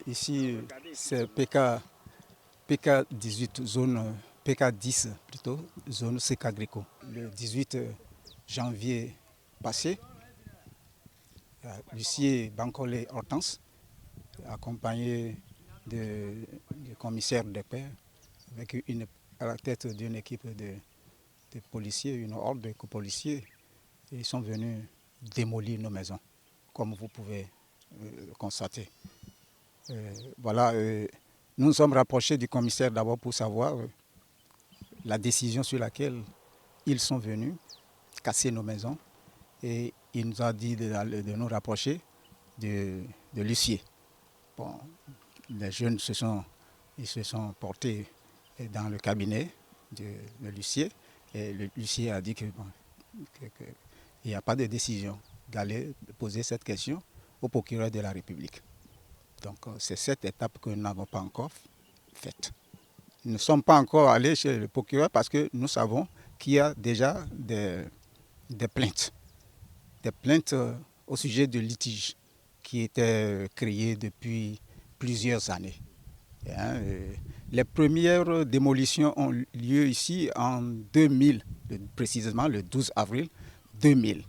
Ici, c'est PK 18, zone PK 10 plutôt, zone Sekagrico. Le 18 janvier passé, l'huissier Bankole Hortense, accompagné du commissaire de paix, à la tête d'une équipe de policiers, une horde de policiers, ils sont venus démolir nos maisons, comme vous pouvez constater. Nous nous sommes rapprochés du commissaire d'abord pour savoir la décision sur laquelle ils sont venus casser nos maisons, et il nous a dit de nous rapprocher de l'huissier. Bon, les jeunes se sont portés dans le cabinet de l'huissier, et l'huissier a dit qu'il n'y a pas de décision, d'aller poser cette question au procureur de la République. Donc c'est cette étape que nous n'avons pas encore faite. Nous ne sommes pas encore allés chez le procureur parce que nous savons qu'il y a déjà des plaintes. Des plaintes au sujet de litiges qui étaient créés depuis plusieurs années. Les premières démolitions ont lieu ici en 2000, précisément le 12 avril 2000.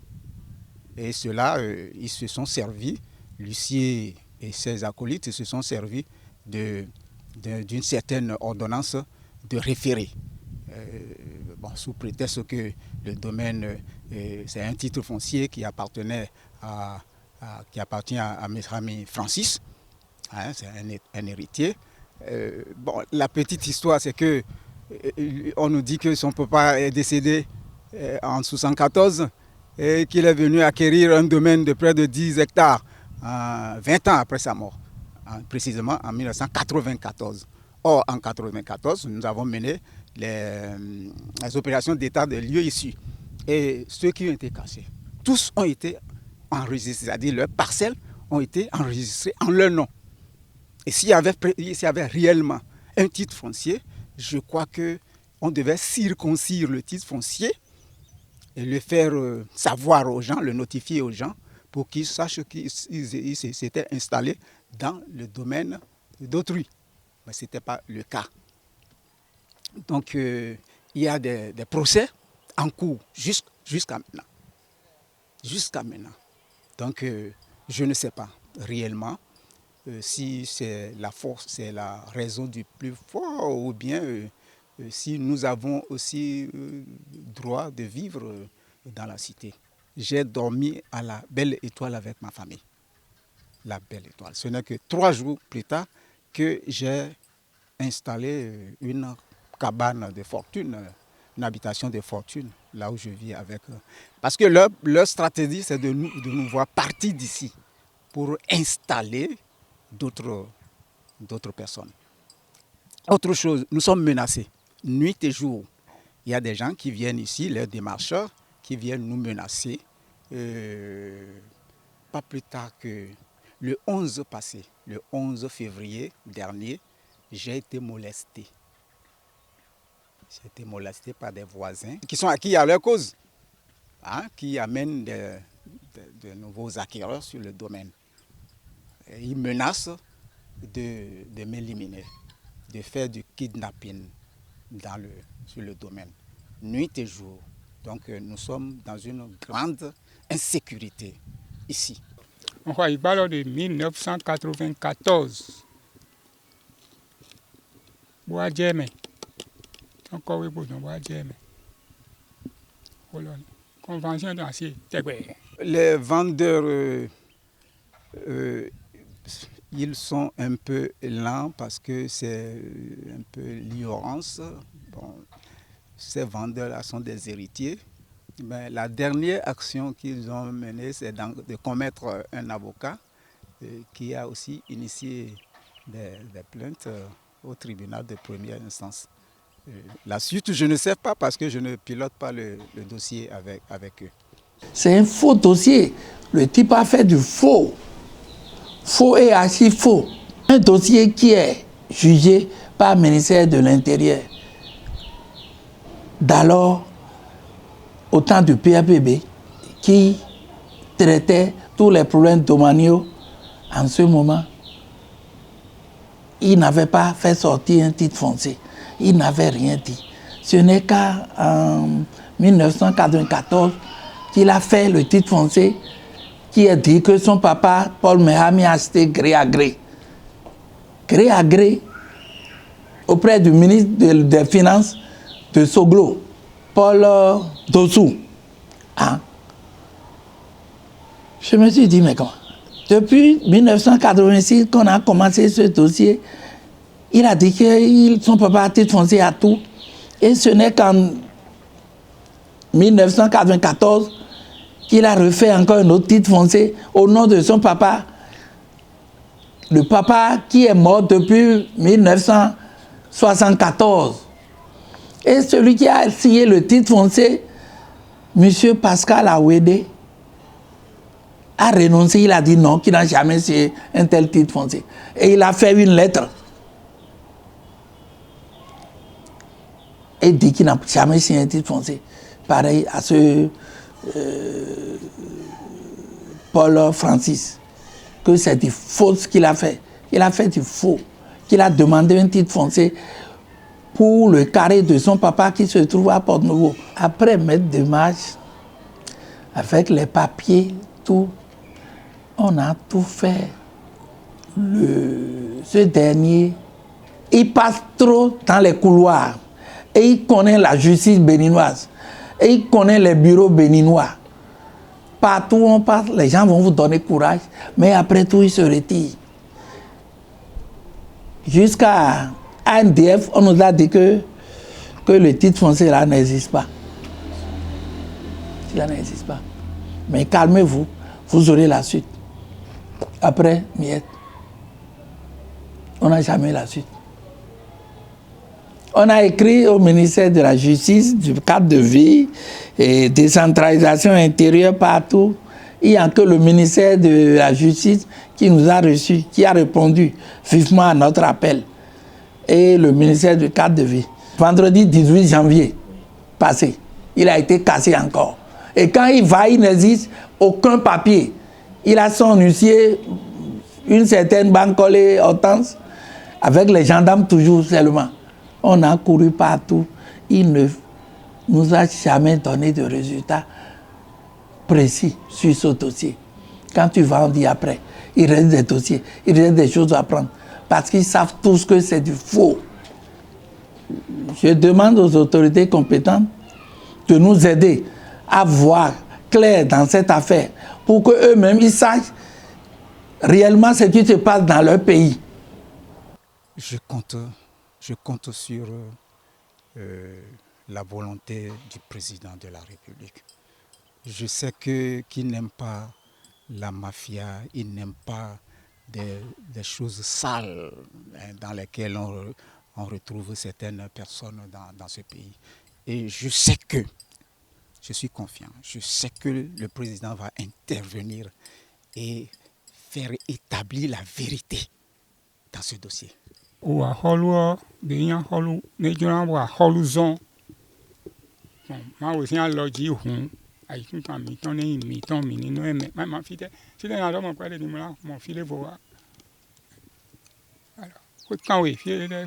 Et ceux-là, ils se sont servis, l'huissier et ses acolytes se sont servis d'une certaine ordonnance de référé. Sous prétexte que le domaine, c'est un titre foncier qui appartient à notre ami Francis, c'est un héritier. La petite histoire, c'est que on nous dit que son papa est décédé en 1974 et qu'il est venu acquérir un domaine de près de 10 hectares 20 ans après sa mort, précisément en 1994. Or, en 1994, nous avons mené les opérations d'état de lieux ici. Et ceux qui ont été cassés, tous ont été enregistrés, c'est-à-dire leurs parcelles ont été enregistrées en leur nom. Et s'il y avait réellement un titre foncier, je crois qu'on devait circoncire le titre foncier et le faire savoir aux gens, le notifier aux gens, pour qu'ils sachent qu'ils s'étaient installés dans le domaine d'autrui. Mais ce n'était pas le cas. Donc, il y a des procès en cours jusqu'à maintenant. Jusqu'à maintenant. Donc, je ne sais pas réellement si c'est la force, c'est la raison du plus fort, ou bien si nous avons aussi droit de vivre dans la cité. J'ai dormi à la Belle Étoile avec ma famille. La Belle Étoile. Ce n'est que 3 jours plus tard que j'ai installé une cabane de fortune, une habitation de fortune, là où je vis avec eux. Parce que leur stratégie, c'est de nous voir partir d'ici pour installer d'autres personnes. Autre chose, nous sommes menacés, nuit et jour. Il y a des gens qui viennent ici, les démarcheurs, qui viennent nous menacer. Pas plus tard que le 11 passé, le 11 février dernier, j'ai été molesté. J'ai été molesté par des voisins qui sont acquis à leur cause, qui amènent de nouveaux acquéreurs sur le domaine. Et ils menacent de m'éliminer, de faire du kidnapping sur le domaine, nuit et jour. Donc nous sommes dans une grande insécurité ici. On parle de 1994. Convention d'acier. Les vendeurs, ils sont un peu lents parce que c'est un peu l'ignorance. Bon, ces vendeurs-là sont des héritiers. Mais la dernière action qu'ils ont menée, c'est de commettre un avocat qui a aussi initié des plaintes au tribunal de première instance. La suite, je ne sais pas parce que je ne pilote pas le dossier avec eux. C'est un faux dossier. Le type a fait du faux. Faux et archi faux. Un dossier qui est jugé par le ministère de l'Intérieur. D'alors, au temps du PAPB, qui traitait tous les problèmes domaniaux en ce moment. il n'avait pas fait sortir un titre foncier. Il n'avait rien dit. Ce n'est qu'en 1994 qu'il a fait le titre foncier qui a dit que son papa, Paul Mehami, a acheté gré à gré. Gré à gré auprès du ministre des Finances de Soglo, Paul Dossou. Hein? Je me suis dit, mais comment? Depuis 1986 qu'on a commencé ce dossier, il a dit que son papa a titre foncier à tout. Et ce n'est qu'en 1994 qu'il a refait encore un autre titre foncier au nom de son papa. Le papa qui est mort depuis 1974. Et celui qui a signé le titre foncier, M. Pascal Awede, a renoncé. Il a dit non, qu'il n'a jamais signé un tel titre foncier. Et il a fait une lettre. Et dit qu'il n'a jamais signé un titre foncier. Pareil à ce Paul Francis. Que c'est du faux ce qu'il a fait. Il a fait du faux. Qu'il a demandé un titre foncier pour le carré de son papa qui se trouve à Port-Nouveau. Après mettre de marche, avec les papiers, tout, on a tout fait. Ce dernier, il passe trop dans les couloirs. Et il connaît la justice béninoise. Et il connaît les bureaux béninois. Partout où on passe, les gens vont vous donner courage, mais après tout, ils se retirent. Jusqu'à ANDF, on nous a dit que le titre foncier là n'existe pas. Cela n'existe pas. Mais calmez-vous, vous aurez la suite. Après, miette. On n'a jamais la suite. On a écrit au ministère de la Justice, du cadre de vie et décentralisation intérieure partout. Il n'y a que le ministère de la Justice qui nous a reçus, qui a répondu vivement à notre appel. Et le ministère du cadre de vie. Vendredi 18 janvier passé, il a été cassé encore. Et quand il va, il n'existe aucun papier. Il a son huissier, une certaine Bankole Hortense, avec les gendarmes toujours seulement. On a couru partout. Il ne nous a jamais donné de résultats précis sur ce dossier. Quand tu vas, on dit après. Il reste des dossiers, il reste des choses à prendre. Parce qu'ils savent tous que c'est du faux. Je demande aux autorités compétentes de nous aider à voir clair dans cette affaire pour qu'eux-mêmes, ils sachent réellement ce qui se passe dans leur pays. Je compte sur la volonté du président de la République. Je sais qu'il n'aime pas la mafia, il n'aime pas des choses sales dans lesquelles on retrouve certaines personnes dans ce pays. Et je suis confiant, je sais que le président va intervenir et faire établir la vérité dans ce dossier. Ou à Holo, bien Holo, mais tu as un Holo zon. Moi aussi, à l'ordi, aïe, tout en mitant, mais ma fille, c'est un homme après les numéros, mon filet voix. Alors, quand oui, c'est un